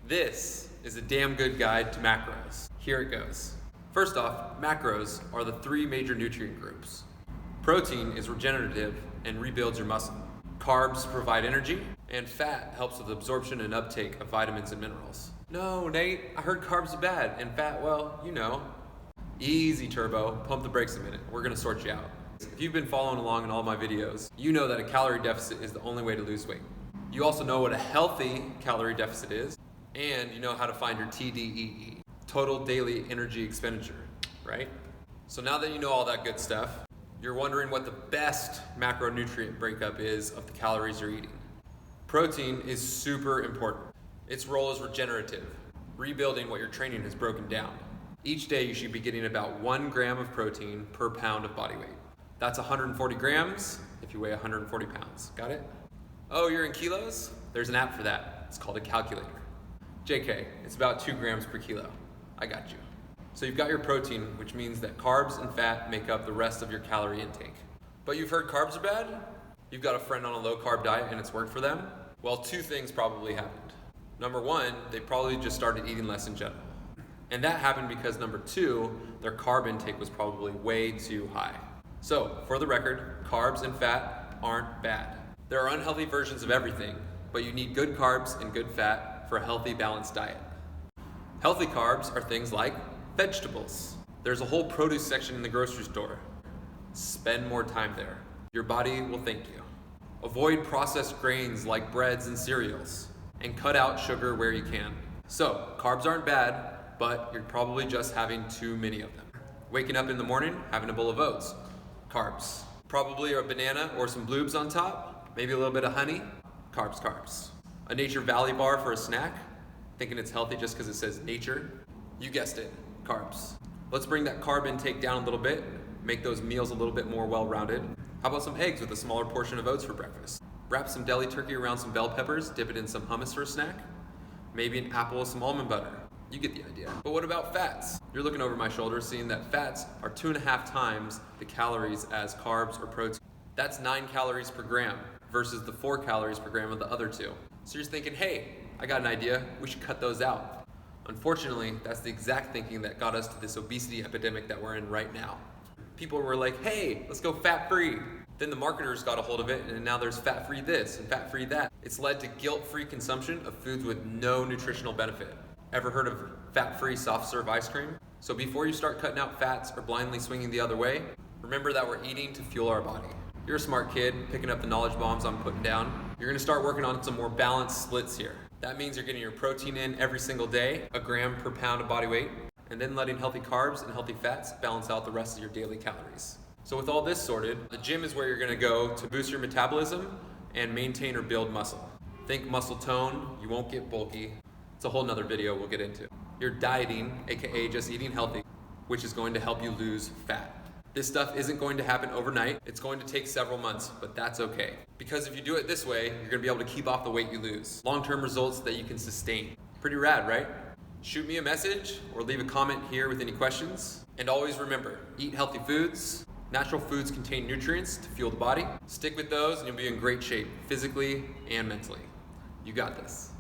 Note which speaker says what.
Speaker 1: This is a damn good guide to macros. Here it goes. First off, macros are the three major nutrient groups. Protein is regenerative and rebuilds your muscle. Carbs provide energy, and fat helps with absorption and uptake of vitamins and minerals. No, Nate, I heard carbs are bad, and fat, well, you know. Easy, Turbo, pump the brakes a minute. We're gonna sort you out. If you've been following along in all my videos, you know that a calorie deficit is the only way to lose weight. You also know what a healthy calorie deficit is, and you know how to find your TDEE, total daily energy expenditure, right? So now that you know all that good stuff, you're wondering what the best macronutrient breakup is of the calories you're eating. Protein is super important. Its role is regenerative, rebuilding what your training has broken down. Each day you should be getting about 1 gram of protein per pound of body weight. That's 140 grams if you weigh 140 pounds. Got it? Oh, you're in kilos? There's an app for that. It's called a calculator. JK, it's about 2 grams per kilo. I got you. So you've got your protein, which means that carbs and fat make up the rest of your calorie intake. But you've heard carbs are bad? You've got a friend on a low carb diet and it's worked for them? Well, 2 things probably happened. Number 1, they probably just started eating less in general. And that happened because number 2, their carb intake was probably way too high. So, for the record, carbs and fat aren't bad. There are unhealthy versions of everything, but you need good carbs and good fat for a healthy, balanced diet. Healthy carbs are things like vegetables. There's a whole produce section in the grocery store. Spend more time there. Your body will thank you. Avoid processed grains like breads and cereals, and cut out sugar where you can. So, carbs aren't bad, but you're probably just having too many of them. Waking up in the morning, having a bowl of oats, carbs. Probably a banana or some bloobs on top, maybe a little bit of honey, carbs. A Nature Valley bar for a snack, thinking it's healthy just because it says nature. You guessed it, carbs. Let's bring that carb intake down a little bit, make those meals a little bit more well-rounded. How about some eggs with a smaller portion of oats for breakfast? Wrap some deli turkey around some bell peppers, dip it in some hummus for a snack. Maybe an apple with some almond butter. You get the idea. But what about fats? You're looking over my shoulder seeing that fats are 2.5 times the calories as carbs or protein. That's 9 calories per gram versus the 4 calories per gram of the other 2. So you're thinking, hey, I got an idea, we should cut those out. Unfortunately, that's the exact thinking that got us to this obesity epidemic that we're in right now. People were like, hey, let's go fat-free. Then the marketers got a hold of it, and now there's fat-free this and fat-free that. It's led to guilt-free consumption of foods with no nutritional benefit. Ever heard of fat-free soft-serve ice cream? So before you start cutting out fats or blindly swinging the other way, remember that we're eating to fuel our body. You're a smart kid, picking up the knowledge bombs I'm putting down. You're gonna start working on some more balanced splits here. That means you're getting your protein in every single day, 1 gram per pound of body weight, and then letting healthy carbs and healthy fats balance out the rest of your daily calories. So with all this sorted, the gym is where you're gonna go to boost your metabolism and maintain or build muscle. Think muscle tone, you won't get bulky. It's a whole nother video we'll get into. You're dieting, AKA just eating healthy, which is going to help you lose fat. This stuff isn't going to happen overnight. It's going to take several months, but that's okay. Because if you do it this way, you're gonna be able to keep off the weight you lose. Long-term results that you can sustain. Pretty rad, right? Shoot me a message or leave a comment here with any questions. And always remember, eat healthy foods. Natural foods contain nutrients to fuel the body. Stick with those and you'll be in great shape, physically and mentally. You got this.